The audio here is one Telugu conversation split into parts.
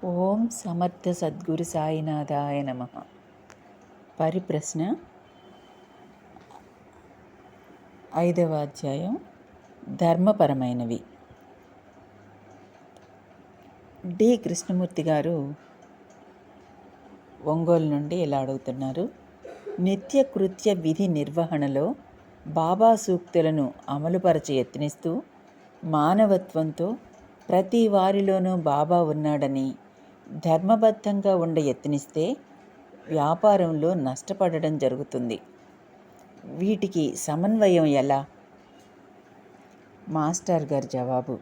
ఓం సమర్థ సద్గురు సాయినాథాయ నమః. పరిప్రశ్న 5వ అధ్యాయం ధర్మపరమైనవి. డి కృష్ణమూర్తి గారు ఒంగోలు నుండి ఇలా అడుగుతున్నారు. నిత్య కృత్య విధి నిర్వహణలో బాబా సూక్తులను అమలుపరచి యత్నిస్తూ మానవత్వంతో ప్రతి వారిలోనూ బాబా ఉన్నాడని ధర్మబద్ధంగా ఉండ యత్నిస్తే వ్యాపారంలో నష్టపడడం జరుగుతుంది. వీటికి సమన్వయం ఎలా? మాస్టర్ గారి జవాబు: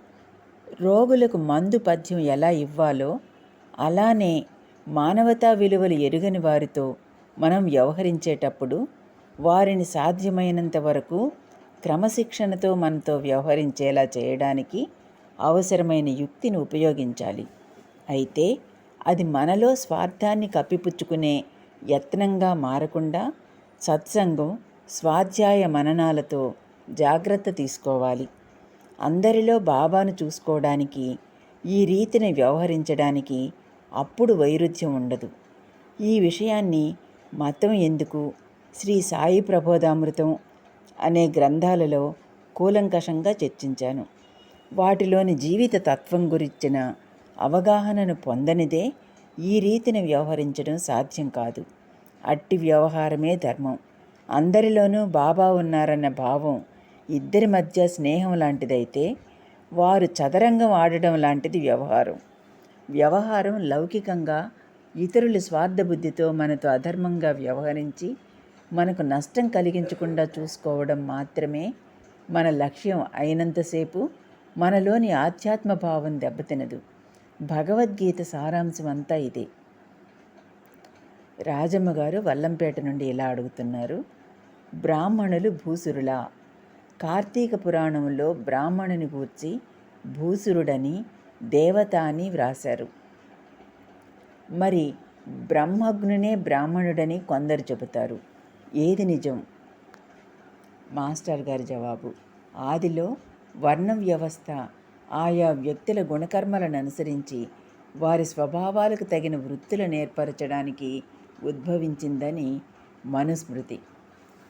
రోగులకు మందు పథ్యం ఎలా ఇవ్వాలో అలానే మానవతా విలువలు ఎరుగని వారితో మనం వ్యవహరించేటప్పుడు వారిని సాధ్యమైనంత వరకు క్రమశిక్షణతో మనతో వ్యవహరించేలా చేయడానికి అవసరమైన యుక్తిని ఉపయోగించాలి. అయితే అది మనలో స్వార్థాన్ని కప్పిపుచ్చుకునే యత్నంగా మారకుండా సత్సంగం, స్వాధ్యాయ మననాలతో జాగ్రత్త తీసుకోవాలి. అందరిలో బాబాను చూసుకోవడానికి, ఈ రీతిని వ్యవహరించడానికి అప్పుడు వైరుధ్యం ఉండదు. ఈ విషయాన్ని మతం ఎందుకు, శ్రీ సాయి ప్రబోధామృతం అనే గ్రంథాలలో కూలంకషంగా చర్చించాను. వాటిలోని జీవిత తత్వం గురించిన అవగాహనను పొందనిదే ఈ రీతిని వ్యవహరించడం సాధ్యం కాదు. అట్టి వ్యవహారమే ధర్మం. అందరిలోనూ బాబా ఉన్నారన్న భావం ఇద్దరి మధ్య స్నేహం లాంటిదైతే వారు చదరంగం ఆడడం లాంటిది వ్యవహారం లౌకికంగా ఇతరుల స్వార్థబుద్ధితో మనతో అధర్మంగా వ్యవహరించి మనకు నష్టం కలిగించకుండా చూసుకోవడం మాత్రమే మన లక్ష్యం అయినంతసేపు మనలోని ఆధ్యాత్మ భావం దెబ్బతినదు. భగవద్గీత సారాంశం అంతా ఇదే. రాజమ్మ గారు వల్లంపేట నుండి ఇలా అడుగుతున్నారు. బ్రాహ్మణులు భూసురులా? కార్తీక పురాణంలో బ్రాహ్మణుని గూర్చి భూసురుడని, దేవత అని వ్రాశారు. మరి బ్రహ్మజ్ఞునే బ్రాహ్మణుడని కొందరు చెబుతారు. ఏది నిజం? మాస్టర్ గారి జవాబు: ఆదిలో వర్ణ వ్యవస్థ ఆయా వ్యక్తుల గుణకర్మలను అనుసరించి వారి స్వభావాలకు తగిన వృత్తులను ఏర్పరచడానికి ఉద్భవించిందని మనుస్మృతి.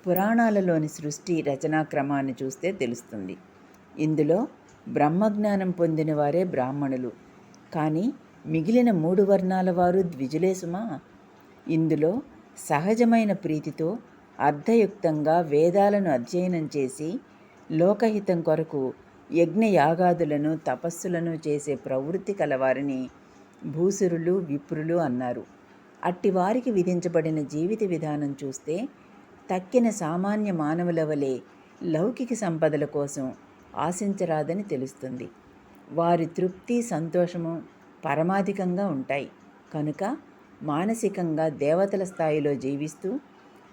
పురాణాలలోని సృష్టి రచనాక్రమాన్ని చూస్తే తెలుస్తుంది. ఇందులో బ్రహ్మజ్ఞానం పొందిన వారే బ్రాహ్మణులు, కానీ మిగిలిన 3 వర్ణాల వారు ద్విజులే సుమా. ఇందులో సహజమైన ప్రీతితో అర్థయుక్తంగా వేదాలను అధ్యయనం చేసి లోకహితం కొరకు యజ్ఞయాగాదులను, తపస్సులను చేసే ప్రవృత్తి కలవారిని భూసురులు, విప్రులు అన్నారు. అట్టి వారికి విధించబడిన జీవిత విధానం చూస్తే తక్కిన సామాన్య మానవుల వలె లౌకిక సంపదల కోసం ఆశించరాదని తెలుస్తుంది. వారి తృప్తి, సంతోషము పరమాధికంగా ఉంటాయి కనుక మానసికంగా దేవతల స్థాయిలో జీవిస్తూ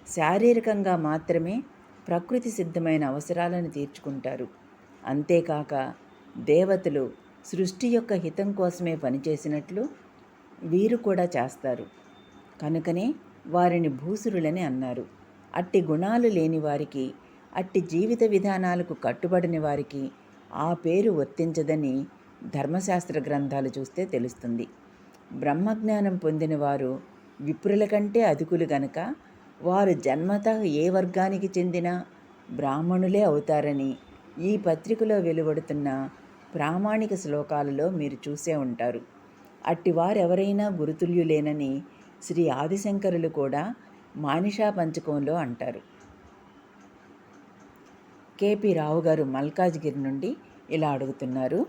శారీరకంగా మాత్రమే ప్రకృతి సిద్ధమైన అవసరాలను తీర్చుకుంటారు. అంతేకాక దేవతలు సృష్టి యొక్క హితం కోసమే పనిచేసినట్లు వీరు కూడా చేస్తారు. కనుకనే వారిని భూసురులని అన్నారు. అట్టి గుణాలు లేని వారికి, అట్టి జీవిత విధానాలకు కట్టుబడిన వారికి ఆ పేరు వర్తించదని ధర్మశాస్త్ర గ్రంథాలు చూస్తే తెలుస్తుంది. బ్రహ్మజ్ఞానం పొందిన వారు విప్రుల కంటే అధికులు గనక వారు జన్మతః ఏ వర్గానికి చెందిన బ్రాహ్మణులే అవుతారని ఈ పత్రికలో వెలువడుతున్న ప్రామాణిక శ్లోకాలలో మీరు చూసే ఉంటారు. అట్టి వారెవరైనా గురుతుల్యులేనని శ్రీ ఆదిశంకరులు కూడా మానిషా పంచకంలో అంటారు. కేపీ రావు గారు మల్కాజ్గిరి నుండి ఇలా అడుగుతున్నారు.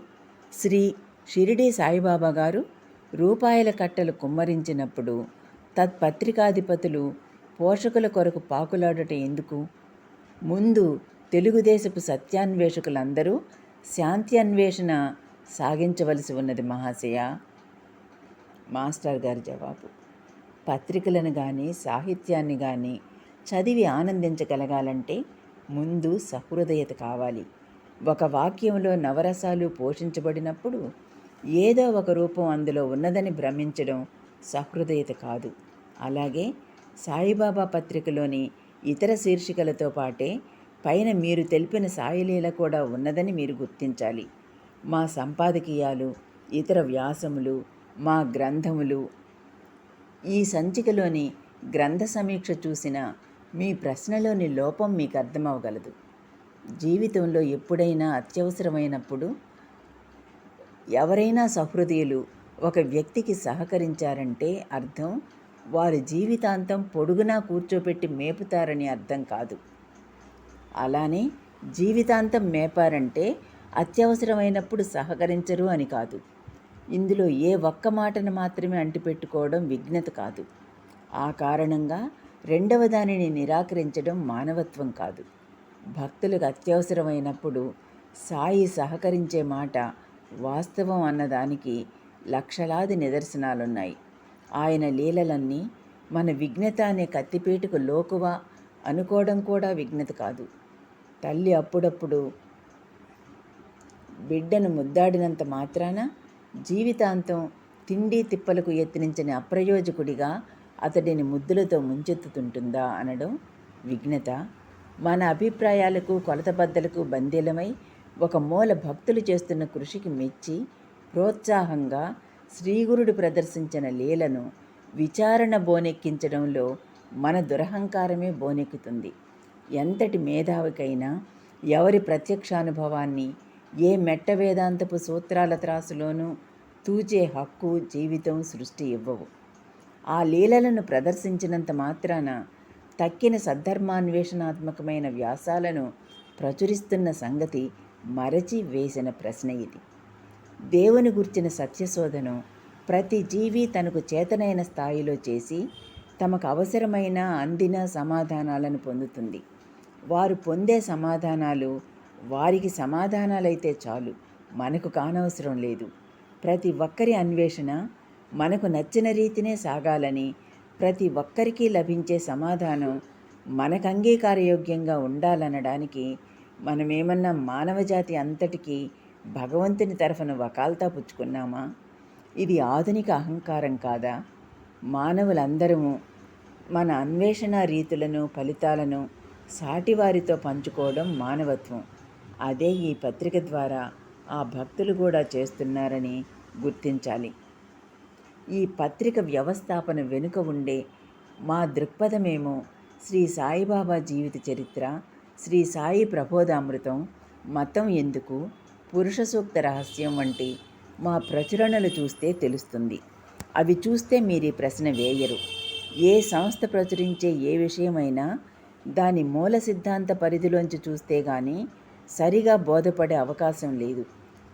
శ్రీ షిరిడి సాయిబాబా గారు రూపాయల కట్టలు కుమ్మరించినప్పుడు తత్పత్రికాధిపతులు పోషకుల కొరకు పాకులాడట ఎందుకు? ముందు తెలుగుదేశపు సత్యాన్వేషకులందరూ శాంతి అన్వేషణ సాగించవలసి ఉన్నది మహాశయ. మాస్టర్ గారి జవాబు: పత్రికలను కానీ సాహిత్యాన్ని కానీ చదివి ఆనందించగలగాలంటే ముందు సహృదయత కావాలి. ఒక వాక్యంలో నవరసాలు పోషించబడినప్పుడు ఏదో ఒక రూపం అందులో ఉన్నదని భ్రమించడం సహృదయత కాదు. అలాగే సాయిబాబా పత్రికలోని ఇతర శీర్షికలతో పాటే పైన మీరు తెలిపిన సాయిలీల కూడా ఉన్నదని మీరు గుర్తించాలి. మా సంపాదకీయాలు, ఇతర వ్యాసములు, మా గ్రంథములు. ఈ సంచికలోని గ్రంథ సమీక్ష చూసిన మీ ప్రశ్నలోని లోపం మీకు అర్థమవగలదు. జీవితంలో ఎప్పుడైనా అత్యవసరమైనప్పుడు ఎవరైనా సహృదయులు ఒక వ్యక్తికి సహకరించారంటే అర్థం వారి జీవితాంతం పొడుగునా కూర్చోపెట్టి మేపుతారని అర్థం కాదు. అలానే జీవితాంతం మేపారంటే అత్యవసరమైనప్పుడు సహకరించరు అని కాదు. ఇందులో ఏ ఒక్క మాటను మాత్రమే అంటిపెట్టుకోవడం విఘ్నత కాదు. ఆ కారణంగా రెండవ దానిని నిరాకరించడం మానవత్వం కాదు. భక్తులకు అత్యవసరమైనప్పుడు సాయి సహకరించే మాట వాస్తవం అన్నదానికి లక్షలాది నిదర్శనాలున్నాయి. ఆయన లీలలన్నీ మన విఘ్నత అనే కత్తిపేటకు లోకువా అనుకోవడం కూడా విఘ్నత కాదు. తల్లి అప్పుడప్పుడు బిడ్డను ముద్దాడినంత మాత్రాన జీవితాంతం తిండి తిప్పలకు యత్నించని అప్రయోజకుడిగా అతడిని ముద్దులతో ముంచెత్తుతుంటుందా అనడం విఘ్నత. మన అభిప్రాయాలకు కొలతబద్దలకు బందీలమై ఒక మూల భక్తులు చేస్తున్న కృషికి మెచ్చి ప్రోత్సాహంగా శ్రీగురుడు ప్రదర్శించిన లీలను విచారణ బోనెక్కించడంలో మన దురహంకారమే బోనెక్కుతుంది. ఎంతటి మేధావికైనా ఎవరి ప్రత్యక్షానుభవాన్ని ఏ మెట్ట వేదాంతపు సూత్రాల త్రాసులోనూ తూచే హక్కు జీవితం సృష్టి ఇవ్వవు. ఆ లీలలను ప్రదర్శించినంత మాత్రాన తక్కిన సద్ధర్మాన్వేషణాత్మకమైన వ్యాసాలను ప్రచురిస్తున్న సంగతి మరచి వేసిన ప్రశ్న ఇది. దేవుని గుర్చిన సత్యశోధను ప్రతి జీవి తనకు చేతనైన స్థాయిలో చేసి తమకు అవసరమైన అందిన సమాధానాలను పొందుతుంది. వారు పొందే సమాధానాలు వారికి సమాధానాలైతే చాలు, మనకు కానవసరం లేదు. ప్రతి ఒక్కరి అన్వేషణ మనకు నచ్చిన రీతినే సాగాలని, ప్రతి ఒక్కరికి లభించే సమాధానం మనకు అంగీకారయోగ్యంగా ఉండాలనడానికి మనమేమన్నా మానవజాతి అంతటికీ భగవంతుని తరఫున వకాల్తా పుచ్చుకున్నామా? ఇది ఆధునిక అహంకారం కాదా? మానవులందరము మన అన్వేషణ రీతులను ఫలితాలను సాటివారితో పంచుకోవడం మానవత్వం. అదే ఈ పత్రిక ద్వారా ఆ భక్తులు కూడా చేస్తున్నారని గుర్తించాలి. ఈ పత్రిక వ్యవస్థాపన వెనుక ఉండే మా దృక్పథమేమో శ్రీ సాయిబాబా జీవిత చరిత్ర, శ్రీ సాయి ప్రబోధామృతం, మతం ఎందుకు, పురుష సూక్త రహస్యం వంటి మా ప్రచురణలు చూస్తే తెలుస్తుంది. అవి చూస్తే మీరు ఈ ప్రశ్న వేయరు. ఏ సంస్థ ప్రచురించే ఏ విషయమైనా దాని మూల సిద్ధాంత పరిధిలోంచి చూస్తే కానీ సరిగా బోధపడే అవకాశం లేదు.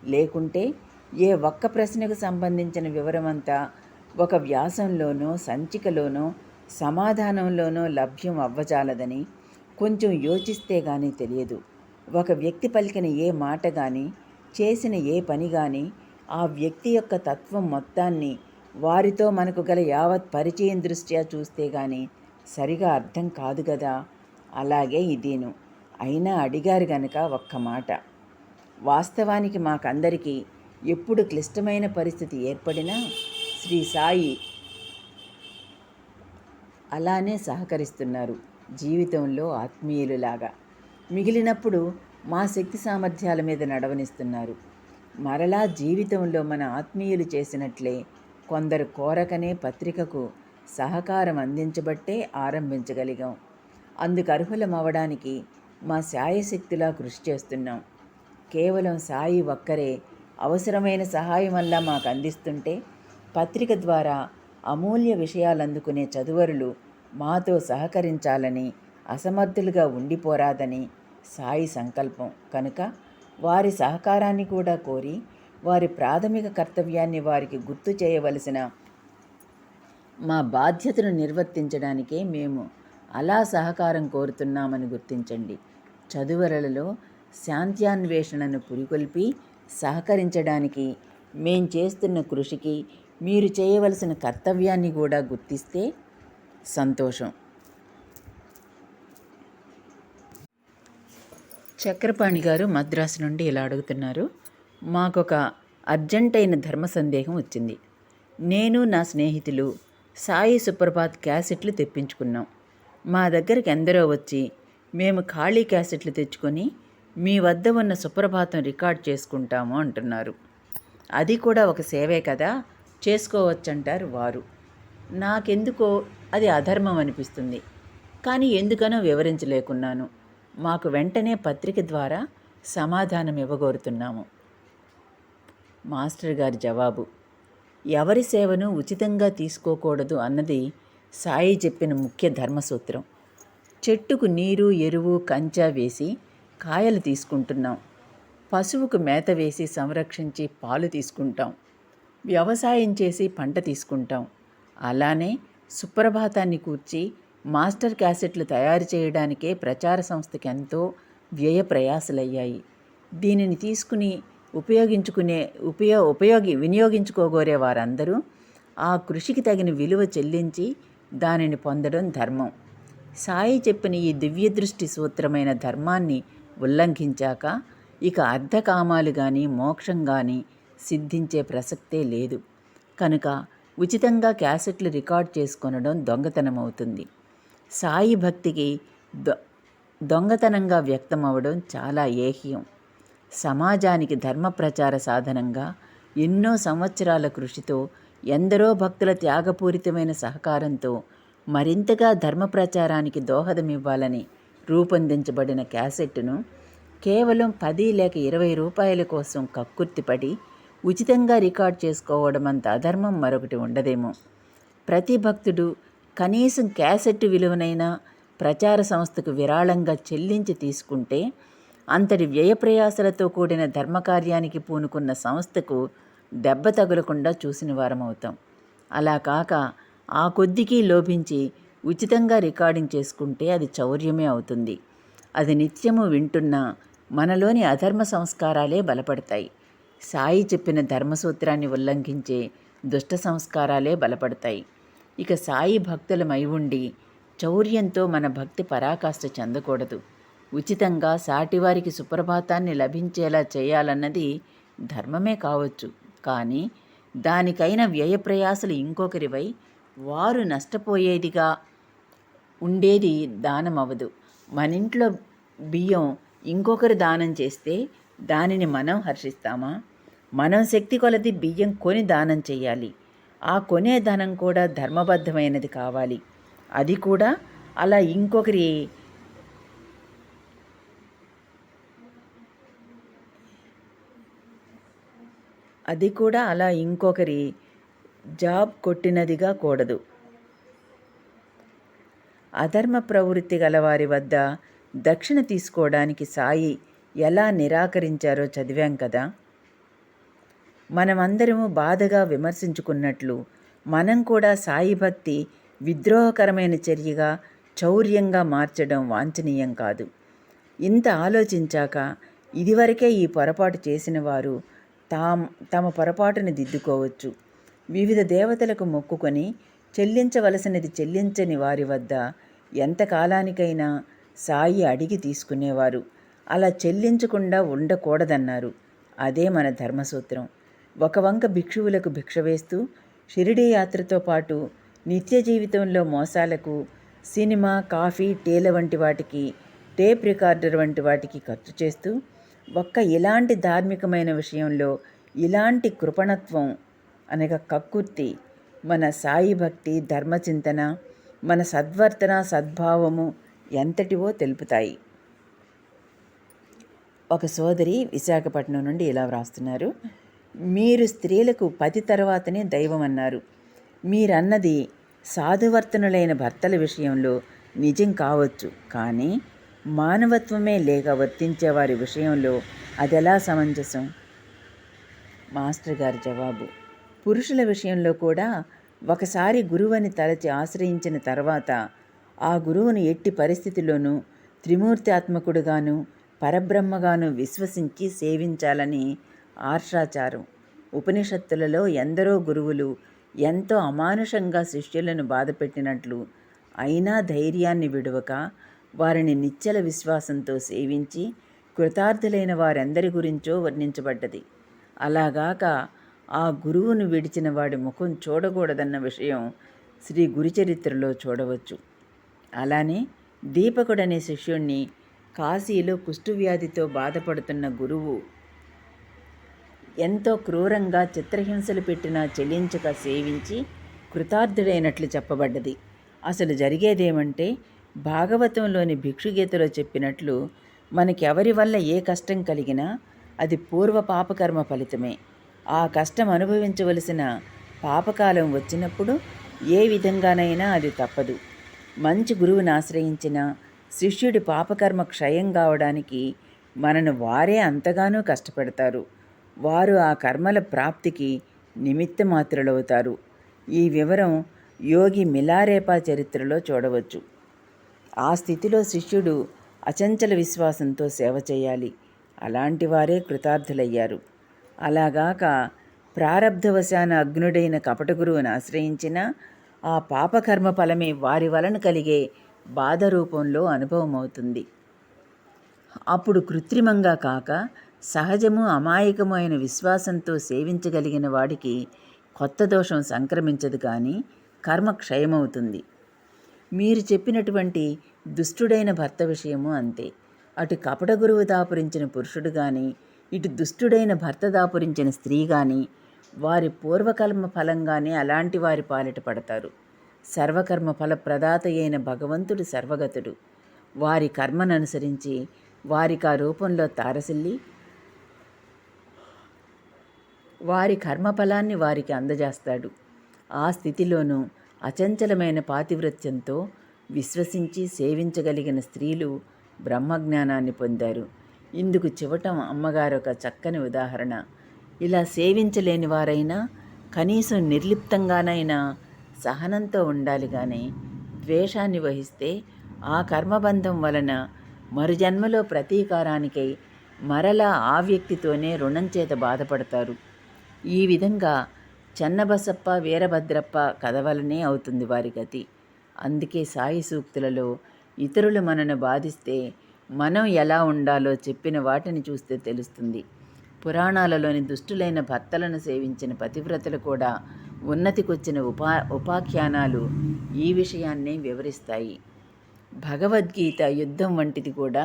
లేకుంటే ఏ ఒక్క ప్రశ్నకు సంబంధించిన వివరమంతా ఒక వ్యాసంలోనో సంచికలోనో సమాధానంలోనో లభ్యం అవ్వజాలదని కొంచెం యోచిస్తే కానీ తెలియదు. ఒక వ్యక్తి పలికిన ఏ మాట కానీ చేసిన ఏ పని కానీ ఆ వ్యక్తి యొక్క తత్వం మొత్తాన్ని వారితో మనకు గల యావత్ పరిచయం దృష్ట్యా చూస్తే కానీ సరిగా అర్థం కాదు కదా. అలాగే ఇదేను. అయినా అడిగారు గనక ఒక్క మాట. వాస్తవానికి మాకందరికీ ఎప్పుడు క్లిష్టమైన పరిస్థితి ఏర్పడినా శ్రీ సాయి అలానే సహకరిస్తున్నారు. జీవితంలో ఆత్మీయులులాగా మిగిలినప్పుడు మా శక్తి సామర్థ్యాల మీద నడవనిస్తున్నారు. మరలా జీవితంలో మన ఆత్మీయులు చేసినట్లే కొందరు కోరకనే పత్రికకు సహకారం అందించబట్టే ఆరంభించగలిగాం. అందుకు అర్హులమవడానికి మా శాయశక్తిలా కృషి చేస్తున్నాం. కేవలం సాయి ఒక్కరే అవసరమైన సహాయమల్లా మాకు అందిస్తుంటే పత్రిక ద్వారా అమూల్య విషయాలు అందుకునే చదువరులు మాతో సహకరించాలని, అసమర్థులుగా ఉండిపోరాదని సాయి సంకల్పం కనుక వారి సహకారాన్ని కూడా కోరి వారి ప్రాథమిక కర్తవ్యాన్ని వారికి గుర్తు చేయవలసిన మా బాధ్యతను నిర్వర్తించడానికే మేము అలా సహకారం కోరుతున్నామని గుర్తించండి. చదువరలలో శాంత్యాన్వేషణను పురికొల్పి సహకరించడానికి మేం చేస్తున్న కృషికి మీరు చేయవలసిన కర్తవ్యాన్ని కూడా గుర్తిస్తే సంతోషం. చక్రపాణి గారు మద్రాసు నుండి ఇలా అడుగుతున్నారు. మాకొక అర్జెంటైన ధర్మ సందేహం వచ్చింది. నేను నా స్నేహితులు సాయి సుప్రభాత్ క్యాసెట్లు తెప్పించుకున్నాం. మా దగ్గరికి ఎందరో వచ్చి మేము ఖాళీ క్యాసెట్లు తెచ్చుకొని మీ వద్ద ఉన్న సుప్రభాతం రికార్డ్ చేసుకుంటాము అంటున్నారు. అది కూడా ఒక సేవే కదా. చేసుకోవచ్చంటారు వారు. నాకెందుకో అది అధర్మం అనిపిస్తుంది. కానీ ఎందుకనో వివరించలేకున్నాను. మాకు వెంటనే పత్రిక ద్వారా సమాధానం ఇవ్వగోరుతున్నాము. మాస్టర్ గారి జవాబు: ఎవరి సేవను ఉచితంగా తీసుకోకూడదు అన్నది సాయి చెప్పిన ముఖ్య ధర్మసూత్రం. చెట్టుకు నీరు, ఎరువు, కంచా వేసి కాయలు తీసుకుంటున్నాం. పశువుకు మేత వేసి సంరక్షించి పాలు తీసుకుంటాం. వ్యవసాయం చేసి పంట తీసుకుంటాం. అలానే సుప్రభాతాన్ని కూర్చి మాస్టర్ క్యాసెట్లు తయారు చేయడానికే ప్రచార సంస్థకి ఎంతో వ్యయ ప్రయాసలయ్యాయి. దీనిని తీసుకుని వినియోగించుకోగోరే వారందరూ ఆ కృషికి తగిన విలువ చెల్లించి దానిని పొందడం ధర్మం. సాయి చెప్పిన ఈ దివ్యదృష్టి సూత్రమైన ధర్మాన్ని ఉల్లంఘించాక ఇక అర్ధకామాలు కానీ మోక్షం కానీ సిద్ధించే ప్రసక్తే లేదు. కనుక ఉచితంగా క్యాసెట్లు రికార్డ్ చేసుకొనడం దొంగతనమవుతుంది. సాయి భక్తికి దొంగతనంగా వ్యక్తమవడం చాలా ఏహ్యం. సమాజానికి ధర్మ ప్రచార సాధనంగా ఎన్నో సంవత్సరాల కృషితో, ఎందరో భక్తుల త్యాగపూరితమైన సహకారంతో మరింతగా ధర్మ ప్రచారానికి దోహదమివ్వాలని రూపొందించబడిన క్యాసెట్ను కేవలం 10 లేక 20 రూపాయల కోసం కక్కుర్తిపడి ఉచితంగా రికార్డ్ చేసుకోవడం అంత అధర్మం మరొకటి ఉండదేమో. ప్రతి భక్తుడు కనీసం క్యాసెట్ విలువనైనా ప్రచార సంస్థకు విరాళంగా చెల్లించి తీసుకుంటే అంతటి వ్యయప్రయాసలతో కూడిన ధర్మకార్యానికి పూనుకున్న సంస్థకు దెబ్బ తగులకుండా చూసిన వారమవుతాం. అలా కాక ఆ కొద్దికి లోభించి ఉచితంగా రికార్డింగ్ చేసుకుంటే అది చౌర్యమే అవుతుంది. అది నిత్యము వింటున్నా మనలోని అధర్మ సంస్కారాలే బలపడతాయి. సాయి చెప్పిన ధర్మసూత్రాన్ని ఉల్లంఘించే దుష్ట సంస్కారాలే బలపడతాయి. ఇక సాయి భక్తులమై ఉండి చౌర్యంతో మన భక్తి పరాకాష్ఠ చెందకూడదు. ఉచితంగా సాటివారికి సుప్రభాతాన్ని లభించేలా చేయాలన్నది ధర్మమే కావచ్చు. కానీ దానికైన వ్యయప్రయాసలు ఇంకొకరివై వారు నష్టపోయేదిగా ఉండేది దానమవదు. మనింట్లో బియ్యం ఇంకొకరు దానం చేస్తే దానిని మనం హర్షిస్తామా? మనం శక్తి కొలది బియ్యం కొని దానం చేయాలి. ఆ కొనే ధనం కూడా ధర్మబద్ధమైనది కావాలి. అది కూడా అలా ఇంకొకరి జాబ్ కొట్టినదిగా కూడదు. అధర్మ ప్రవృత్తి గలవారి వద్ద దక్షిణ తీసుకోవడానికి సాయి ఎలా నిరాకరించారో చదివాం కదా. మనమందరము బాధగా విమర్శించుకున్నట్లు మనం కూడా సాయి భక్తి విద్రోహకరమైన చర్యగా, చౌర్యంగా మార్చడం వాంఛనీయం కాదు. ఇంత ఆలోచించాక ఇదివరకే ఈ పొరపాటు చేసిన వారు తమ పొరపాటును దిద్దుకోవచ్చు. వివిధ దేవతలకు మొక్కుకొని చెల్లించవలసినది చెల్లించని వారి వద్ద ఎంతకాలానికైనా సాయి అడిగి తీసుకునేవారు. అలా చెల్లించకుండా ఉండకూడదన్నారు. అదే మన ధర్మసూత్రం. ఒక వంక భిక్షువులకు భిక్ష వేస్తూ షిరిడీ యాత్రతో పాటు నిత్య జీవితంలో మోసాలకు, సినిమా, కాఫీ, టీల వంటి వాటికి, టేప్ రికార్డర్ వంటి వాటికి ఖర్చు చేస్తూ ఇలాంటి ధార్మికమైన విషయంలో ఇలాంటి కృపణత్వం అనగా కక్కుర్తి మన సాయి భక్తి, ధర్మచింతన, మన సద్వర్తన, సద్భావము ఎంతటివో తెలుపుతాయి. ఒక సోదరి విశాఖపట్నం నుండి ఇలా వ్రాస్తున్నారు: మీరు స్త్రీలకు పతి తర్వాతనే దైవం అన్నారు. మీరన్నది సాధువర్తనులైన భర్తల విషయంలో నిజం కావచ్చు, కానీ మానవత్వమే లేక వర్తించేవారి విషయంలో అదెలా సమంజసం? మాస్టర్ గారి జవాబు: పురుషుల విషయంలో కూడా ఒకసారి గురువుని తలచి ఆశ్రయించిన తర్వాత ఆ గురువును ఎట్టి పరిస్థితిలోనూ త్రిమూర్త్యాత్మకుడుగాను, పరబ్రహ్మగాను విశ్వసించి సేవించాలని ఆర్షాచారం. ఉపనిషత్తులలో ఎందరో గురువులు ఎంతో అమానుషంగా శిష్యులను బాధపెట్టినట్లు అయినా ధైర్యాన్ని విడువక వారిని నిశ్చల విశ్వాసంతో సేవించి కృతార్థులైన వారెందరి గురించో వర్ణించబడ్డది. అలాగాక ఆ గురువును విడిచిన వాడి ముఖం చూడకూడదన్న విషయం శ్రీ గురుచరిత్రలో చూడవచ్చు. అలానే దీపకుడనే శిష్యుణ్ణి కాశీలో కుష్ఠువ్యాధితో బాధపడుతున్న గురువు ఎంతో క్రూరంగా చిత్రహింసలు పెట్టినా చెల్లించక సేవించి కృతార్థుడైనట్లు చెప్పబడ్డది. అసలు జరిగేదేమంటే, భాగవతంలోని భిక్షుగీతలో చెప్పినట్లు మనకెవరి వల్ల ఏ కష్టం కలిగినా అది పూర్వ పాపకర్మ ఫలితమే. ఆ కష్టం అనుభవించవలసిన పాపకాలం వచ్చినప్పుడు ఏ విధంగానైనా అది తప్పదు. మంచి గురువుని ఆశ్రయించిన శిష్యుడి పాపకర్మ క్షయం కావడానికి మనను వారే అంతగానూ కష్టపెడతారు. వారు ఆ కర్మల ప్రాప్తికి నిమిత్తమాత్రులవుతారు. ఈ వివరం యోగి మిలారేపా చరిత్రలో చూడవచ్చు. ఆ స్థితిలో శిష్యుడు అచంచల విశ్వాసంతో సేవ చేయాలి. అలాంటి వారే కృతార్థులయ్యారు. అలాగాక ప్రారబ్ధవశాన అగ్నుడైన కపట గురువును ఆశ్రయించిన ఆ పాపకర్మ ఫలమే వారి వలన కలిగే బాధ రూపంలో అనుభవం అవుతుంది. అప్పుడు కృత్రిమంగా కాక సహజము అమాయకము అయిన విశ్వాసంతో సేవించగలిగిన వాడికి కొత్త దోషం సంక్రమించదు, కానీ కర్మ క్షయమవుతుంది. మీరు చెప్పినటువంటి దుష్టుడైన భర్త విషయము అంతే. అటు కపట గురువు దాపురించిన పురుషుడు కానీ, ఇటు దుష్టుడైన భర్త దాపురించిన స్త్రీ కానీ వారి పూర్వకర్మ ఫలంగానే అలాంటి వారి పాలిట పడతారు. సర్వకర్మ ఫల ప్రదాత అయిన భగవంతుడు సర్వగతుడు. వారి కర్మను అనుసరించి వారికి ఆ రూపంలో తారసిల్లి వారి కర్మఫలాన్ని వారికి అందజేస్తాడు. ఆ స్థితిలోనూ అచంచలమైన పాతివ్రత్యంతో విశ్వసించి సేవించగలిగిన స్త్రీలు బ్రహ్మజ్ఞానాన్ని పొందారు. ఇందుకు చివటం అమ్మగారు ఒక చక్కని ఉదాహరణ. ఇలా సేవించలేని వారైనా కనీసం నిర్లిప్తంగానైనా సహనంతో ఉండాలి, కానీ ద్వేషాన్ని వహిస్తే ఆ కర్మబంధం వలన మరుజన్మలో ప్రతీకారానికై మరలా ఆ వ్యక్తితోనే రుణం చేత బాధపడతారు. ఈ విధంగా చెన్నబసప్ప వీరభద్రప్ప కథ వలనే అవుతుంది వారి గతి. అందుకే సాయి సూక్తులలో ఇతరులు మనను బాధిస్తే మనం ఎలా ఉండాలో చెప్పిన వాటిని చూస్తే తెలుస్తుంది. పురాణాలలోని దుష్టులైన భర్తలను సేవించిన పతివ్రతలు కూడా ఉన్నతికొచ్చిన ఉపాఖ్యానాలు ఈ విషయాన్నే వివరిస్తాయి. భగవద్గీత యుద్ధం వంటిది కూడా.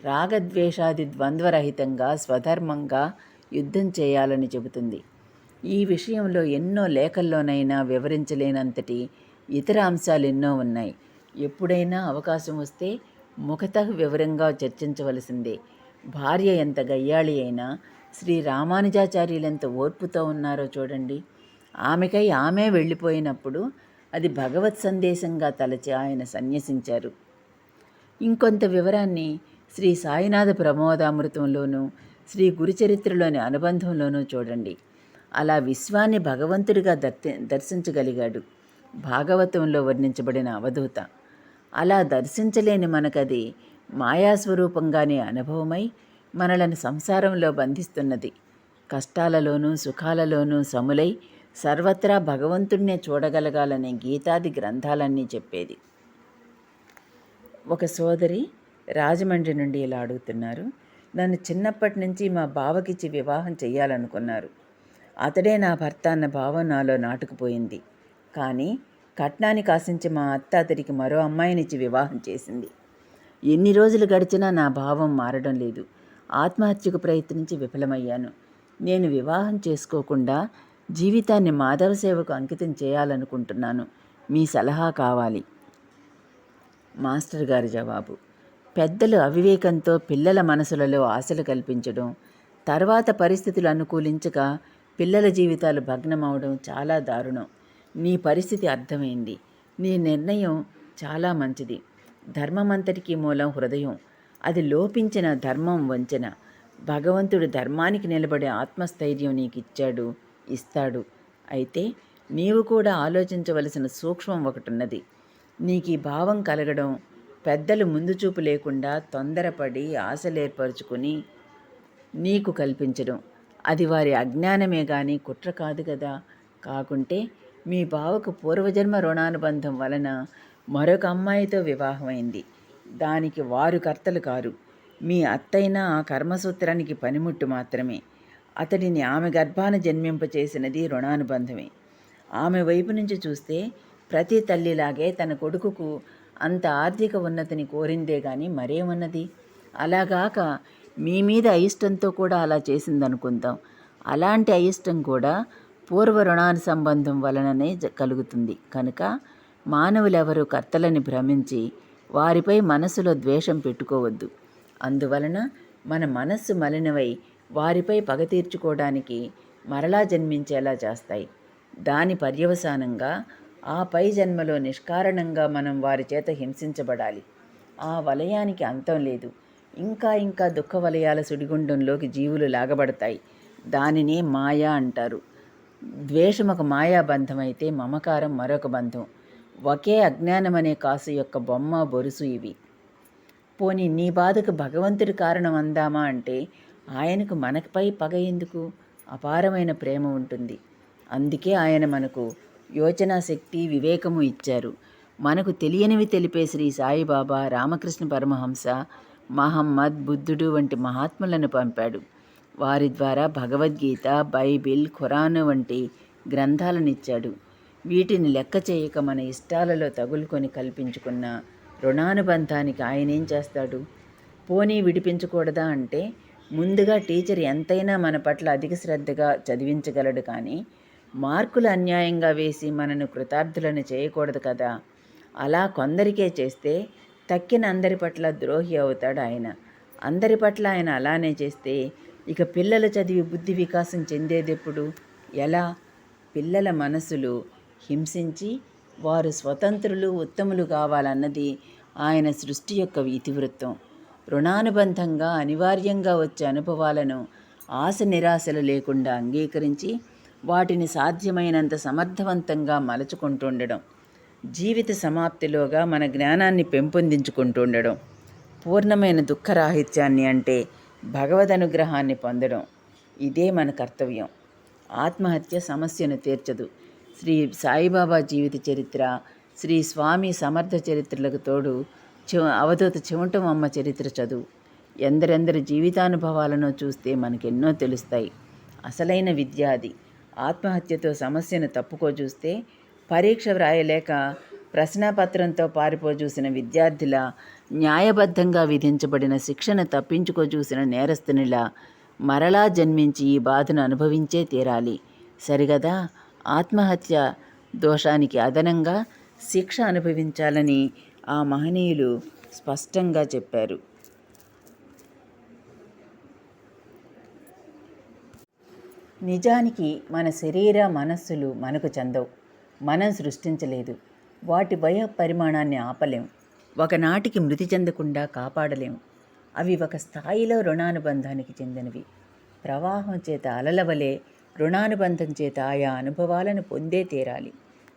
రాగద్వేషాది ద్వంద్వరహితంగా స్వధర్మంగా యుద్ధం చేయాలని చెబుతుంది. ఈ విషయంలో ఎన్నో లేఖల్లోనైనా వివరించలేనంతటి ఇతర అంశాలు ఎన్నో ఉన్నాయి. ఎప్పుడైనా అవకాశం వస్తే ముఖతః వివరంగా చర్చించవలసిందే. భార్య ఎంత గయ్యాళి అయినా శ్రీ రామానుజాచార్యులెంత ఓర్పుతో ఉన్నారో చూడండి. ఆమెకై ఆమె వెళ్ళిపోయినప్పుడు అది భగవత్ సందేశంగా తలచి ఆయన సన్యసించారు. ఇంకొంత వివరాన్ని శ్రీ సాయినాథ ప్రమోదామృతంలోనూ శ్రీ గురుచరిత్రలోని అనుబంధంలోనూ చూడండి. అలా విశ్వాన్ని భగవంతుడిగా దర్శించగలిగాడు భాగవతంలో వర్ణించబడిన అవధూత. అలా దర్శించలేని మనకది మాయాస్వరూపంగానే అనుభవమై మనలను సంసారంలో బంధిస్తున్నది. కష్టాలలోనూ సుఖాలలోనూ సములై సర్వత్రా భగవంతుడినే చూడగలగాలనే గీతాది గ్రంథాలన్నీ చెప్పేది. ఒక సోదరి రాజమండ్రి నుండి ఇలా అడుగుతున్నారు. నన్ను చిన్నప్పటి నుంచి మా బావకిచ్చి వివాహం చెయ్యాలనుకున్నారు. అతడే నా భర్త అన్న భావం నాలో నాటుకుపోయింది. కానీ కట్నానికి ఆశించి మా అత్త అతడికి మరో అమ్మాయినిచ్చి వివాహం చేసింది. ఎన్ని రోజులు గడిచినా నా భావం మారడం లేదు. ఆత్మహత్యకు ప్రయత్నించి విఫలమయ్యాను. నేను వివాహం చేసుకోకుండా జీవితాన్ని మాధవ సేవకు అంకితం చేయాలనుకుంటున్నాను. మీ సలహా కావాలి. మాస్టర్ గారి జవాబు: పెద్దలు అవివేకంతో పిల్లల మనసులలో ఆశలు కల్పించడం, తర్వాత పరిస్థితులు అనుకూలించక పిల్లల జీవితాలు భగ్నమవడం చాలా దారుణం. నీ పరిస్థితి అర్థమైంది. నీ నిర్ణయం చాలా మంచిది. ధర్మమంతటికీ మూలం హృదయం. అది లోపించిన ధర్మం వంచన. భగవంతుడు ధర్మానికి నిలబడే ఆత్మస్థైర్యం నీకు ఇచ్చాడు, ఇస్తాడు. అయితే నీవు కూడా ఆలోచించవలసిన సూక్ష్మం ఒకటున్నది. నీకు ఈ భావం కలగడం పెద్దలు ముందు చూపు లేకుండా తొందరపడి ఆశలేర్పరుచుకుని నీకు కల్పించడం. అది వారి అజ్ఞానమే కానీ కుట్ర కాదు కదా. కాకుంటే మీ బావకు పూర్వజన్మ రుణానుబంధం వలన మరొక అమ్మాయితో వివాహమైంది. దానికి వారు కర్తలు కారు. మీ అత్తైనా ఆ కర్మసూత్రానికి పనిముట్టు మాత్రమే. అతడిని ఆమె గర్భాన జన్మింపచేసినది రుణానుబంధమే. ఆమె వైపు నుంచి చూస్తే ప్రతి తల్లిలాగే తన కొడుకుకు అంత ఆర్థిక ఉన్నతిని కోరిందే కానీ మరేమన్నది. అలాగాక మీ మీద అయిష్టంతో కూడా అలా చేసిందనుకుందాం. అలాంటి అయిష్టం కూడా పూర్వ రుణానుసంబంధం వలననే కలుగుతుంది. కనుక మానవులెవరూ కర్తలని భ్రమించి వారిపై మనసులో ద్వేషం పెట్టుకోవద్దు. అందువలన మన మనస్సు మలినమై వారిపై పగ తీర్చుకోవడానికి మరలా జన్మించేలా చేస్తాయి. దాని పర్యవసానంగా ఆ పై జన్మలో నిష్కారణంగా మనం వారి చేత హింసించబడాలి. ఆ వలయానికి అంతం లేదు. ఇంకా ఇంకా దుఃఖ వలయాల సుడిగుండంలోకి జీవులు లాగబడతాయి. దానినే మాయా అంటారు. ద్వేషం ఒక మాయాబంధం అయితే మమకారం మరొక బంధం. ఒకే అజ్ఞానమనే కాసు యొక్క బొమ్మ బొరుసు ఇవి. పోనీ నీ బాధకు భగవంతుడి కారణం అందామా అంటే ఆయనకు మనపై పగ ఎందుకు? అపారమైన ప్రేమ ఉంటుంది. అందుకే ఆయన మనకు యోచనా శక్తి, వివేకము ఇచ్చారు. మనకు తెలియనివి తెలిపే శ్రీ సాయిబాబా, రామకృష్ణ పరమహంస, మహమ్మద్, బుద్ధుడు వంటి మహాత్ములను పంపాడు. వారి ద్వారా భగవద్గీత, బైబిల్, ఖురాను వంటి గ్రంథాలనిచ్చాడు. వీటిని లెక్క చేయక మన ఇష్టాలలో తగులుకొని కల్పించుకున్న రుణానుబంధానికి ఆయనేం చేస్తాడు? పోనీ విడిపించకూడదా అంటే ముందుగా టీచర్ ఎంతైనా మన పట్ల అధిక శ్రద్ధగా చదివించగలడు, కానీ మార్కులు అన్యాయంగా వేసి మనను కృతార్థులను చేయకూడదు కదా. అలా కొందరికే చేస్తే తక్కిన అందరి పట్ల ద్రోహి అవుతాడు ఆయన. అందరి పట్ల ఆయన అలానే చేస్తే ఇక పిల్లలు చదివి బుద్ధి వికాసం చెందేదెప్పుడు? ఎలా? పిల్లల మనసులు హింసించి వారు స్వతంత్రులు, ఉత్తములు కావాలన్నది ఆయన సృష్టి యొక్క ఇతివృత్తం. రుణానుబంధంగా అనివార్యంగా వచ్చే అనుభవాలను ఆశ నిరాశలు లేకుండా అంగీకరించి వాటిని సాధ్యమైనంత సమర్థవంతంగా మలచుకుంటుండడం, జీవిత సమాప్తిలోగా మన జ్ఞానాన్ని పెంపొందించుకుంటుండడం, పూర్ణమైన దుఃఖరాహిత్యాన్ని అంటే భగవద్ అనుగ్రహాన్ని పొందడం, ఇదే మన కర్తవ్యం. ఆత్మహత్య సమస్యను తీర్చదు. శ్రీ సాయిబాబా జీవిత చరిత్ర, శ్రీ స్వామి సమర్థ చరిత్రలకు తోడు అవధూత చెమటమమ్మ చరిత్ర చదువు. ఎందరెందరి జీవితానుభవాలను చూస్తే మనకెన్నో తెలుస్తాయి. అసలైన విద్య అది. ఆత్మహత్యతో సమస్యను తప్పుకోజూస్తే, పరీక్ష వ్రాయలేక ప్రశ్నాపత్రంతో పారిపోజూసిన విద్యార్థిలా, న్యాయబద్ధంగా విధించబడిన శిక్షను తప్పించుకోజూసిన నేరస్తునిలా మరలా జన్మించి ఈ బాధను అనుభవించే తీరాలి. సరిగదా? ఆత్మహత్య దోషానికి అదనంగా శిక్ష అనుభవించాలని ఆ మహనీయులు స్పష్టంగా చెప్పారు. నిజానికి మన శరీర మనస్సులు మనకు చెందవు. మనం సృష్టించలేదు. వాటి భయ పరిమాణాన్ని ఆపలేం. ఒకనాటికి మృతి చెందకుండా కాపాడలేం. అవి ఒక స్థాయిలో రుణానుబంధానికి చెందినవి. ప్రవాహం చేత అలలవలే రుణానుబంధం చేత ఆయా అనుభవాలను పొందే తీరాలి.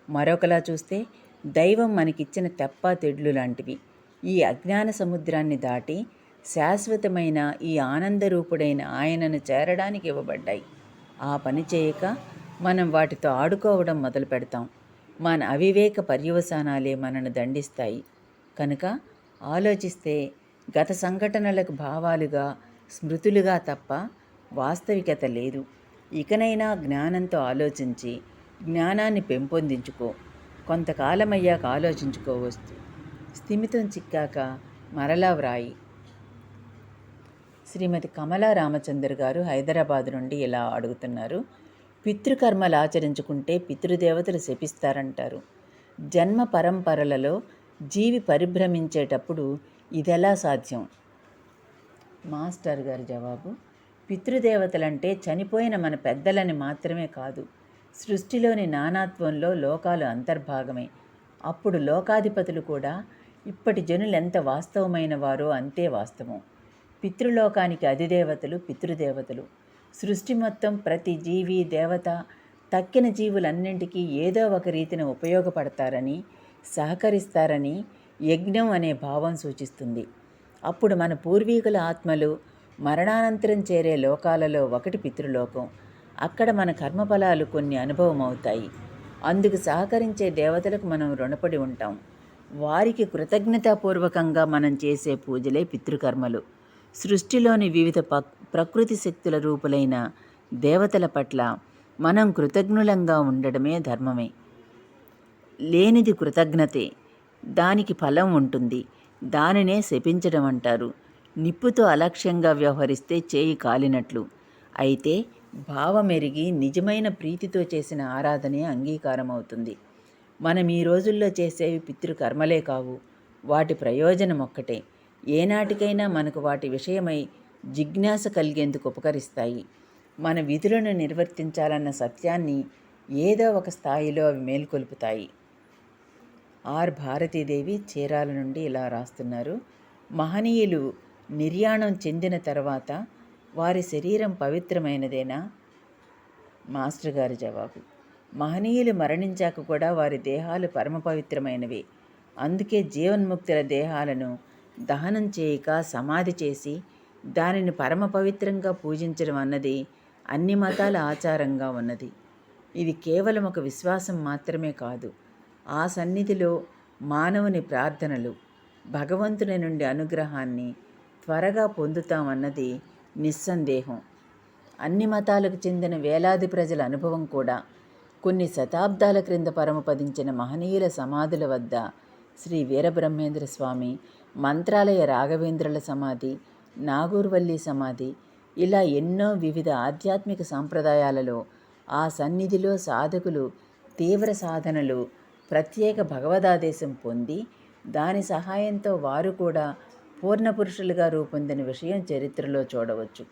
మరొకలా చూస్తే దైవం మనకిచ్చిన తెప్ప తెడ్లు లాంటివి. ఈ అజ్ఞాన సముద్రాన్ని దాటి శాశ్వతమైన ఈ ఆనందరూపుడైన ఆయనను చేరడానికి ఇవ్వబడ్డాయి. ఆ పని చేయక మనం వాటితో ఆడుకోవడం మొదలు పెడతాం. మన అవివేక పర్యవసానాలే మనను దండిస్తాయి. కనుక ఆలోచిస్తే గత సంఘటనలకు భావాలుగా, స్మృతులుగా తప్ప వాస్తవికత లేదు. ఇకనైనా జ్ఞానంతో ఆలోచించి జ్ఞానాన్ని పెంపొందించుకో. కొంతకాలమయ్యాక ఆలోచించుకోవచ్చు. స్థిమితం చిక్కాక మరలా వ్రాయి. శ్రీమతి కమలా రామచందర్ గారు హైదరాబాద్ నుండి ఇలా అడుగుతున్నారు. పితృకర్మలు ఆచరించుకుంటే పితృదేవతలు శపిస్తారంటారు. జన్మ పరంపరలలో జీవి పరిభ్రమించేటప్పుడు ఇదెలా సాధ్యం? మాస్టర్ గారి జవాబు: పితృదేవతలంటే చనిపోయిన మన పెద్దలని మాత్రమే కాదు, సృష్టిలోని నానాత్వంలో లోకాలు అంతర్భాగమే. అప్పుడు లోకాధిపతులు కూడా ఇప్పటి జనులెంత వాస్తవమైన వారో అంతే వాస్తవం. పితృలోకానికి అధిదేవతలు పితృదేవతలు. సృష్టి మొత్తం ప్రతి జీవి, దేవత తక్కిన జీవులన్నింటికీ ఏదో ఒక రీతిని ఉపయోగపడతారని, సహకరిస్తారని యజ్ఞం అనే భావం సూచిస్తుంది. అప్పుడు మన పూర్వీకుల ఆత్మలు మరణానంతరం చేరే లోకాలలో ఒకటి పితృలోకం. అక్కడ మన కర్మఫలాలు కొన్ని అనుభవం అవుతాయి. అందుకు సహకరించే దేవతలకు మనం రుణపడి ఉంటాం. వారికి కృతజ్ఞతాపూర్వకంగా మనం చేసే పూజలే పితృకర్మలు. సృష్టిలోని వివిధ ప్రకృతి శక్తుల రూపులైన దేవతల పట్ల మనం కృతజ్ఞులంగా ఉండడమే ధర్మమే. లేనిది కృతజ్ఞతే. దానికి ఫలం ఉంటుంది. దానినే శపించడం అంటారు. నిప్పుతో అలక్ష్యంగా వ్యవహరిస్తే చేయి కాలినట్లు. అయితే భావమెరిగి నిజమైన ప్రీతితో చేసిన ఆరాధనే అంగీకారం అవుతుంది. మనం ఈ రోజుల్లో చేసేవి పితృకర్మలే కావు, వాటి ప్రయోజనం ఒక్కటే. ఏనాటికైనా మనకు వాటి విషయమై జిజ్ఞాస కలిగేందుకు ఉపకరిస్తాయి. మన విధులను నిర్వర్తించాలన్న సత్యాన్ని ఏదో ఒక స్థాయిలో అవి మేల్కొల్పుతాయి. ఆర్ భారతీదేవి చీరాల నుండి ఇలా రాస్తున్నారు. మహనీయులు నిర్యాణం చెందిన తర్వాత వారి శరీరం పవిత్రమైనదేనా? మాస్టర్ గారి జవాబు: మహనీయులు మరణించాక కూడా వారి దేహాలు పరమ పవిత్రమైనవి. అందుకే జీవన్ముక్తుల దేహాలను దహనం చేయక సమాధి చేసి దానిని పరమ పవిత్రంగా పూజించడం అన్నది అన్ని మతాల ఆచారంగా ఉన్నది. ఇది కేవలం ఒక విశ్వాసం మాత్రమే కాదు, ఆ సన్నిధిలో మానవుని ప్రార్థనలు, భగవంతుని నుండి అనుగ్రహాన్ని త్వరగా పొందుతామన్నది నిస్సందేహం. అన్ని మతాలకు చెందిన వేలాది ప్రజల అనుభవం కూడా. కొన్ని శతాబ్దాల క్రింద పరమపదించిన మహనీయుల సమాధుల వద్ద శ్రీ వీరబ్రహ్మేంద్ర స్వామి, మంత్రాలయ రాఘవేంద్రుల సమాధి, నాగూర్వల్లి సమాధి, ఇలా ఎన్నో వివిధ ఆధ్యాత్మిక సాంప్రదాయాలలో ఆ సన్నిధిలో సాధకులు తీవ్ర సాధనలు, ప్రత్యేక భగవదాదేశం పొంది దాని సహాయంతో వారు కూడా పూర్ణపురుషులుగా రూపొందిన విషయం చరిత్రలో చూడవచ్చు.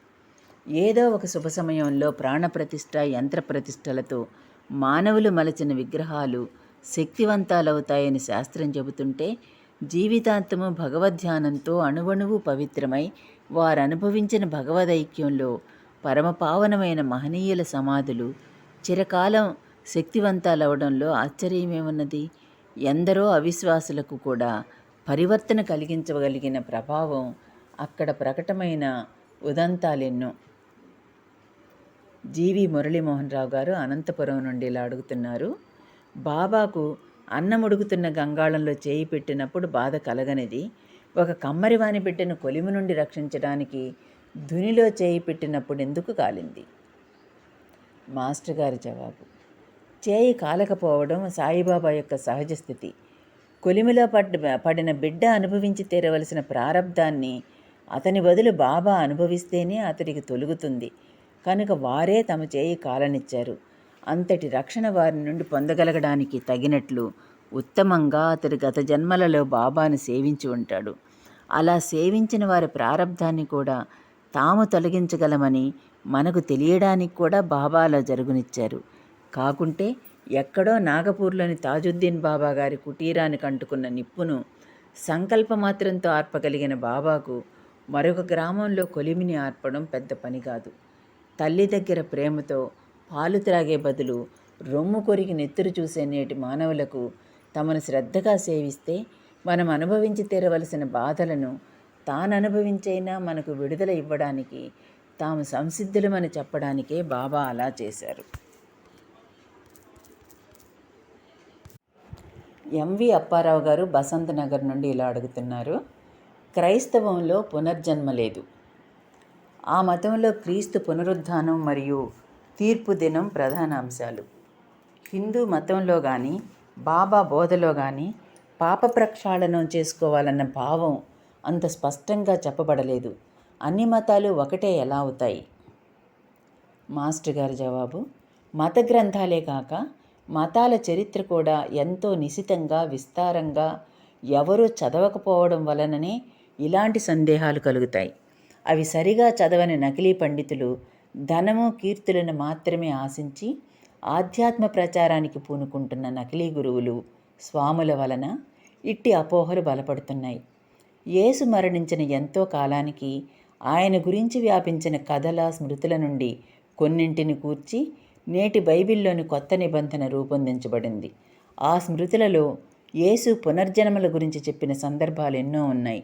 ఏదో ఒక శుభ సమయంలో ప్రాణప్రతిష్ఠ, యంత్రప్రతిష్ఠలతో మానవులు మలచిన విగ్రహాలు శక్తివంతాలవుతాయని శాస్త్రం చెబుతుంటే, జీవితాంతము భగవద్ధ్యానంతో అణువణువు పవిత్రమై వారు అనుభవించిన భగవదైక్యంలో పరమపావనమైన మహనీయుల సమాధులు చిరకాలం శక్తివంతాలవడంలో ఆశ్చర్యమేమున్నది? ఎందరో అవిశ్వాసులకు కూడా పరివర్తన కలిగించగలిగిన ప్రభావం అక్కడ ప్రకటమైన ఉదంతాలెన్నో. జీవి మురళీమోహన్ రావు గారు అనంతపురం నుండి ఇలా అడుగుతున్నారు. బాబాకు అన్నముడుగుతున్న గంగాళంలో చేయి పెట్టినప్పుడు బాధ కలగనిది, ఒక కమ్మరివాని బిడ్డను కొలిమి నుండి రక్షించడానికి ధునిలో చేయి పెట్టినప్పుడు ఎందుకు కాలింది? మాస్టర్ గారి జవాబు: చేయి కాలకపోవడం సాయిబాబా యొక్క సహజ స్థితి. కొలిమిలో పడిన బిడ్డ అనుభవించి తీరవలసిన ప్రారబ్ధాన్ని అతని బదులు బాబా అనుభవిస్తేనే అతడికి తొలుగుతుంది కనుక వారే తమ చేయి కాలనిచ్చారు. అంతటి రక్షణ వారి నుండి పొందగలగడానికి తగినట్లు ఉత్తమంగా అతడు గత జన్మలలో బాబాను సేవించి ఉంటాడు. అలా సేవించిన వారి ప్రారబ్ధాన్ని కూడా తాము తొలగించగలమని మనకు తెలియడానికి కూడా బాబాలో జరుగునిచ్చారు. కాకుంటే ఎక్కడో నాగపూర్లోని తాజుద్దీన్ బాబా గారి కుటీరానికి అంటుకున్న నిప్పును సంకల్పమాత్రంతో ఆర్పగలిగిన బాబాకు మరొక గ్రామంలో కొలిమిని ఆర్పడం పెద్ద పని కాదు. తల్లి దగ్గర ప్రేమతో పాలు త్రాగే బదులు రొమ్ము కొరికి నెత్తురు చూసే నేటి మానవులకు తమను శ్రద్ధగా సేవిస్తే మనం అనుభవించి తీరవలసిన బాధలను తాననుభవించైనా మనకు విడుదల ఇవ్వడానికి తాము సంసిద్ధులమని చెప్పడానికే బాబా అలా చేశారు. ఎంవి అప్పారావు గారు బసంత్ నగర్ నుండి ఇలా అడుగుతున్నారు. క్రైస్తవంలో పునర్జన్మ లేదు. ఆ మతంలో క్రీస్తు పునరుద్ధానం మరియు తీర్పు దినం ప్రధాన అంశాలు. హిందూ మతంలో కానీ బాబా బోధలో కానీ పాప ప్రక్షాళనం చేసుకోవాలన్న భావం అంత స్పష్టంగా చెప్పబడలేదు. అన్ని మతాలు ఒకటే ఎలా అవుతాయి? మాస్టర్ గారి జవాబు: మత గ్రంథాలే కాక మతాల చరిత్ర కూడా ఎంతో నిశితంగా విస్తారంగా ఎవరూ చదవకపోవడం వలననే ఇలాంటి సందేహాలు కలుగుతాయి. అవి సరిగా చదవని నకిలీ పండితులు ధనము కీర్తులను మాత్రమే ఆశించి ఆధ్యాత్మ ప్రచారానికి పూనుకుంటున్న నకిలీ గురువులు స్వాముల వలన ఇట్టి అపోహలు బలపడుతున్నాయి. యేసు మరణించిన ఎంతో కాలానికి ఆయన గురించి వ్యాపించిన కథల స్మృతుల నుండి కొన్నింటిని కూర్చి నేటి బైబిల్లోని కొత్త నిబంధన రూపొందించబడింది. ఆ స్మృతులలో యేసు పునర్జన్మల గురించి చెప్పిన సందర్భాలు ఎన్నో ఉన్నాయి.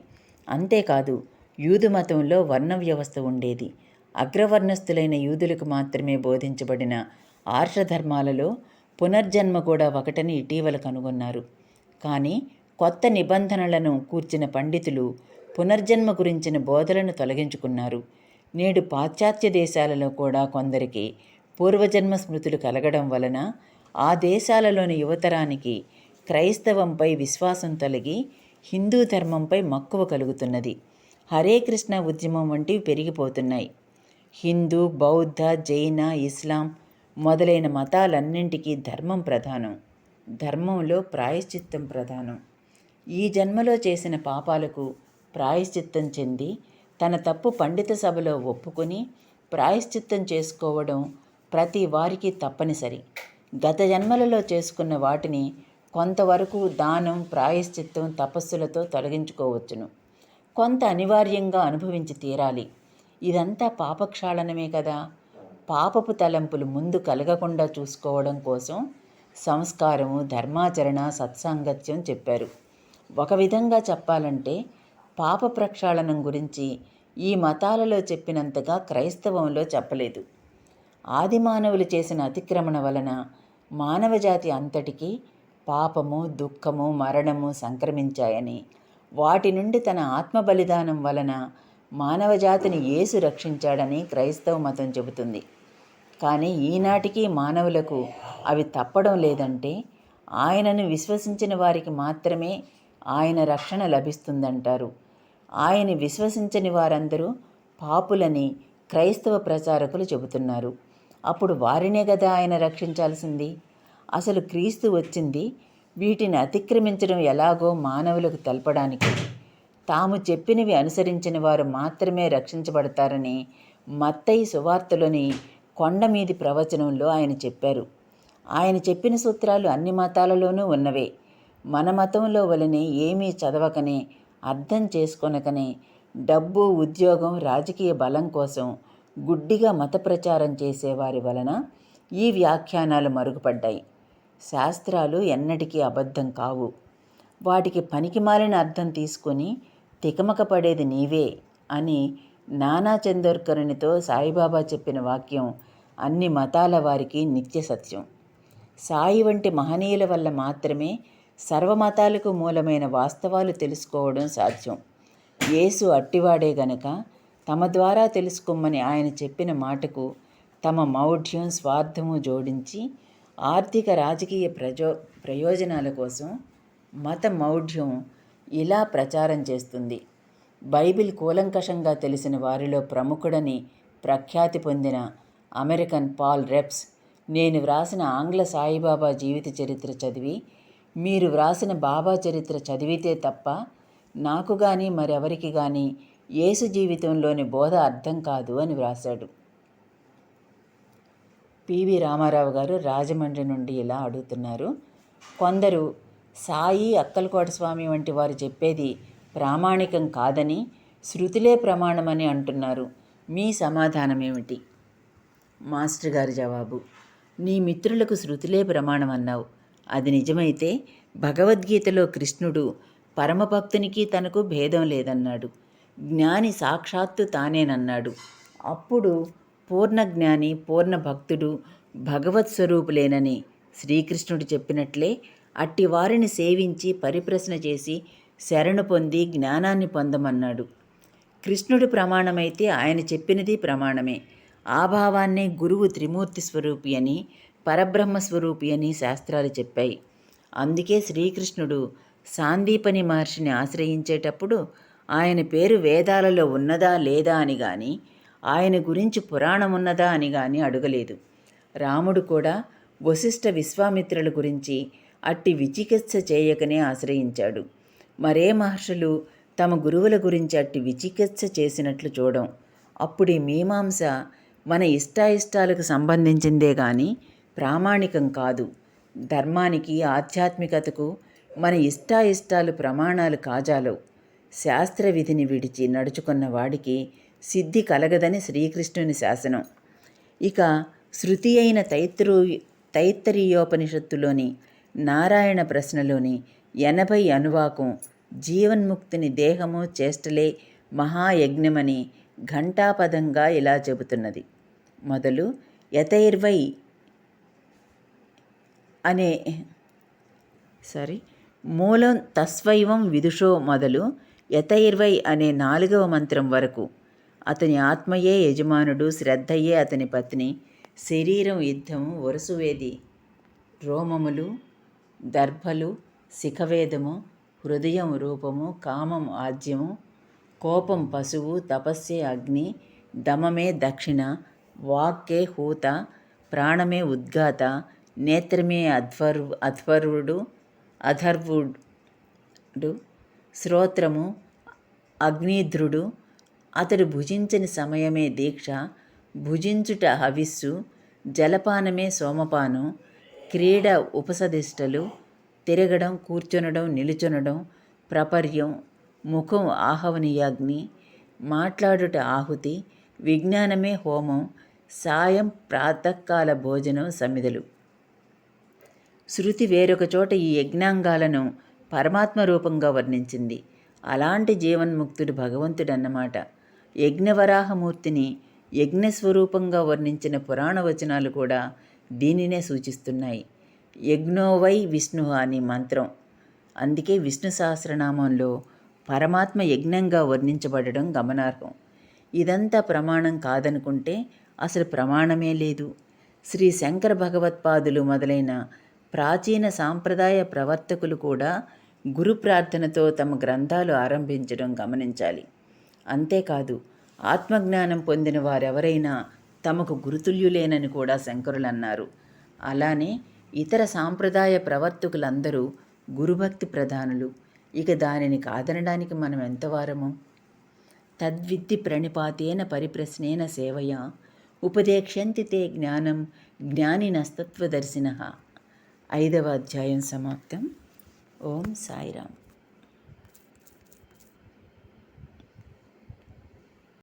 అంతేకాదు, యూదు మతంలో వర్ణ వ్యవస్థ ఉండేది. అగ్రవర్ణస్థులైన యూదులకు మాత్రమే బోధించబడిన ఆర్షధర్మాలలో పునర్జన్మ కూడా ఒకటని ఇటీవల కనుగొన్నారు. కానీ కొత్త నిబంధనలను కూర్చిన పండితులు పునర్జన్మ గురించిన బోధలను తొలగించుకున్నారు. నేడు పాశ్చాత్య దేశాలలో కూడా కొందరికి పూర్వజన్మ స్మృతులు కలగడం వలన ఆ దేశాలలోని యువతరానికి క్రైస్తవంపై విశ్వాసం తొలగి హిందూ ధర్మంపై మక్కువ కలుగుతున్నది. హరే కృష్ణ ఉద్యమం వంటివి పెరిగిపోతున్నాయి. హిందూ, బౌద్ధ, జైన, ఇస్లాం మొదలైన మతాలన్నింటికీ ధర్మం ప్రధానం. ధర్మంలో ప్రాయశ్చిత్తం ప్రధానం. ఈ జన్మలో చేసిన పాపాలకు ప్రాయశ్చిత్తం చెంది తన తప్పు పండిత సభలో ఒప్పుకొని ప్రాయశ్చిత్తం చేసుకోవడం ప్రతి వారికి తప్పనిసరి. గత జన్మలలో చేసుకున్న వాటిని కొంతవరకు దానం, ప్రాయశ్చిత్తం, తపస్సులతో తొలగించుకోవచ్చును. కొంత అనివార్యంగా అనుభవించి తీరాలి. ఇదంతా పాపక్షాళనమే కదా. పాపపు తలంపులు ముందు కలగకుండా చూసుకోవడం కోసం సంస్కారము, ధర్మాచరణ, సత్సాంగత్యం చెప్పారు. ఒక విధంగా చెప్పాలంటే పాప ప్రక్షాళనం గురించి ఈ మతాలలో చెప్పినంతగా క్రైస్తవంలో చెప్పలేదు. ఆదిమానవులు చేసిన అతిక్రమణ వలన మానవజాతి అంతటికీ పాపము, దుఃఖము, మరణము సంక్రమించాయని, వాటి నుండి తన ఆత్మ బలిదానం వలన మానవజాతిని యేసు రక్షించాడని క్రైస్తవ మతం చెబుతుంది. కానీ ఈనాటికి మానవులకు అవి తప్పడం లేదంటే ఆయనను విశ్వసించిన వారికి మాత్రమే ఆయన రక్షణ లభిస్తుందంటారు. ఆయన విశ్వసించని వారందరూ పాపులని క్రైస్తవ ప్రచారకులు చెబుతున్నారు. అప్పుడు వారినే కదా ఆయన రక్షించాల్సింది. అసలు క్రీస్తు వచ్చింది వీటిని అతిక్రమించడం ఎలాగో మానవులకు తెలపడానికి. తాము చెప్పినవి అనుసరించిన వారు మాత్రమే రక్షించబడతారని మత్తయి సువార్తలోని కొండమీది ప్రవచనంలో ఆయన చెప్పారు. ఆయన చెప్పిన సూత్రాలు అన్ని మతాలలోనూ ఉన్నవే. మన మతంలో వలనే ఏమీ చదవకనే, అర్థం చేసుకొనకనే, డబ్బు, ఉద్యోగం, రాజకీయ బలం కోసం గుడ్డిగా మత ప్రచారం చేసేవారి వలన ఈ వ్యాఖ్యానాలు మరుగుపడ్డాయి. శాస్త్రాలు ఎన్నటికీ అబద్ధం కావు. వాటికి పనికిమాలిన అర్థం తీసుకొని తికమక పడేది నీవే అని నానా చందోర్కరునితో సాయిబాబా చెప్పిన వాక్యం అన్ని మతాల వారికి నిత్య సత్యం. సాయి వంటి మహనీయుల వల్ల మాత్రమే సర్వమతాలకు మూలమైన వాస్తవాలు తెలుసుకోవడం సాధ్యం. యేసు అట్టివాడే గనక తమ ద్వారా తెలుసుకోమని ఆయన చెప్పిన మాటకు తమ మౌఢ్యం, స్వార్థము జోడించి ఆర్థిక, రాజకీయ ప్రయోజనాల కోసం మత మౌఢ్యం ఇలా ప్రచారం చేస్తుంది. బైబిల్ కూలంకషంగా తెలిసిన వారిలో ప్రముఖుడని ప్రఖ్యాతి పొందిన అమెరికన్ పాల్ రెప్స్, నేను వ్రాసిన ఆంగ్ల సాయిబాబా జీవిత చరిత్ర చదివి మీరు వ్రాసిన బాబా చరిత్ర చదివితే తప్ప నాకు కానీ మరెవరికి కానీ యేసు జీవితంలోని బోధ అర్థం కాదు అని వ్రాశాడు. పివి రామారావు గారు రాజమండ్రి నుండి ఇలా అడుగుతున్నారు. కొందరు సాయి, అక్కలకోట స్వామి వంటి వారు చెప్పేది ప్రామాణికం కాదని, శృతులే ప్రమాణమని అంటున్నారు. మీ సమాధానం ఏమిటి? మాస్టర్ గారి జవాబు: నీ మిత్రులకు శృతులే ప్రమాణం అన్నావు. అది నిజమైతే భగవద్గీతలో కృష్ణుడు పరమభక్తునికి తనకు భేదం లేదన్నాడు. జ్ఞాని సాక్షాత్తు తానేనన్నాడు. అప్పుడు పూర్ణజ్ఞాని, పూర్ణ భక్తుడు భగవత్ స్వరూపులేనని శ్రీకృష్ణుడు చెప్పినట్లే అట్టి వారిని సేవించి పరిప్రశ్న చేసి శరణు పొంది జ్ఞానాన్ని పొందమన్నాడు. కృష్ణుడు ప్రమాణమైతే ఆయన చెప్పినది ప్రమాణమే. ఆ భావాన్నే గురువు త్రిమూర్తి స్వరూపి అని, పరబ్రహ్మ స్వరూపి అని శాస్త్రాలు చెప్పాయి. అందుకే శ్రీకృష్ణుడు సాందీపని మహర్షిని ఆశ్రయించేటప్పుడు ఆయన పేరు వేదాలలో ఉన్నదా లేదా అని కానీ, ఆయన గురించి పురాణం ఉన్నదా అని కానీ అడగలేదు. రాముడు కూడా వశిష్ఠ, విశ్వామిత్రుల గురించి అట్టి విచికిత్స చేయకనే ఆశ్రయించాడు. మరే మహర్షులు తమ గురువుల గురించి అట్టి విచికిత్స చేసినట్లు చూడం. అప్పుడు ఈ మీమాంస మన ఇష్టాయిష్టాలకు సంబంధించిందే కానీ ప్రామాణికం కాదు. ధర్మానికి, ఆధ్యాత్మికతకు మన ఇష్టాయిష్టాలు ప్రమాణాలు కాజాలవు. శాస్త్ర విధిని విడిచి నడుచుకున్న వాడికి సిద్ధి కలగదని శ్రీకృష్ణుని శాసనం. ఇక శృతి అయిన తైత్తరీయోపనిషత్తులోని నారాయణ ప్రశ్నలోని 80 అనువాకం జీవన్ముక్తిని దేహము చేష్టలే మహాయజ్ఞమని ఘంటాపదంగా ఇలా చెబుతున్నది. మొదలు యతైర్వై అనే మూలం తస్వైవం విదుషో మొదలు యతైర్వై అనే 4వ మంత్రం వరకు అతని ఆత్మయే యజమానుడు, శ్రద్ధయే అతని పత్ని, శరీరం యుద్ధము, వరుసువేది రోమములు, దర్భలు, శిఖవేదము, హృదయం రూపము, కామం ఆజ్యము, కోపం పశువు, తపస్సే అగ్ని, దమమే దక్షిణ, వాక్కే హూత, ప్రాణమే ఉద్గాత, నేత్రమే అథర్వుడు, శ్రోత్రము అగ్నిధ్రుడు. అతడు భుజించని సమయమే దీక్ష, భుజించుట హవిస్సు, జలపానమే సోమపానం, క్రీడ ఉపసదిష్టలు, తిరగడం, కూర్చొనడం, నిలుచొనడం ప్రపర్యం, ముఖం ఆహవనీయాగ్ని, మాట్లాడుట ఆహుతి, విజ్ఞానమే హోమం, సాయం ప్రాతకాల భోజనం సమిధలు. శృతి వేరొక చోట ఈ యజ్ఞాంగాలను పరమాత్మ రూపంగా వర్ణించింది. అలాంటి జీవన్ముక్తుడు భగవంతుడన్నమాట. యజ్ఞవరాహమూర్తిని యజ్ఞస్వరూపంగా వర్ణించిన పురాణ వచనాలు కూడా దీనినే సూచిస్తున్నాయి. యజ్ఞోవై విష్ణు అని మంత్రం. అందుకే విష్ణు సహస్రనామంలో పరమాత్మ యజ్ఞంగా వర్ణించబడడం గమనార్హం. ఇదంతా ప్రమాణం కాదనుకుంటే అసలు ప్రమాణమే లేదు. శ్రీ శంకర భగవత్పాదులు మొదలైన ప్రాచీన సాంప్రదాయ ప్రవర్తకులు కూడా గురు ప్రార్థనతో తమ గ్రంథాలు ఆరంభించడం గమనించాలి. అంతేకాదు, ఆత్మజ్ఞానం పొందిన వారెవరైనా తమకు గురుతుల్యులేనని కూడా శంకరులు అన్నారు. అలానే ఇతర సాంప్రదాయ ప్రవర్తకులందరూ గురుభక్తి ప్రధానులు. ఇక దానిని కాదనడానికి మనం ఎంతవారము? తద్విద్ధి ప్రణిపాతేన పరిప్రశ్నేన సేవయా ఉపదేక్ష్యంతి తే జ్ఞానం జ్ఞానినస్తత్వదర్శినః. 5వ అధ్యాయం సమాప్తం. ఓం సాయిరామ్.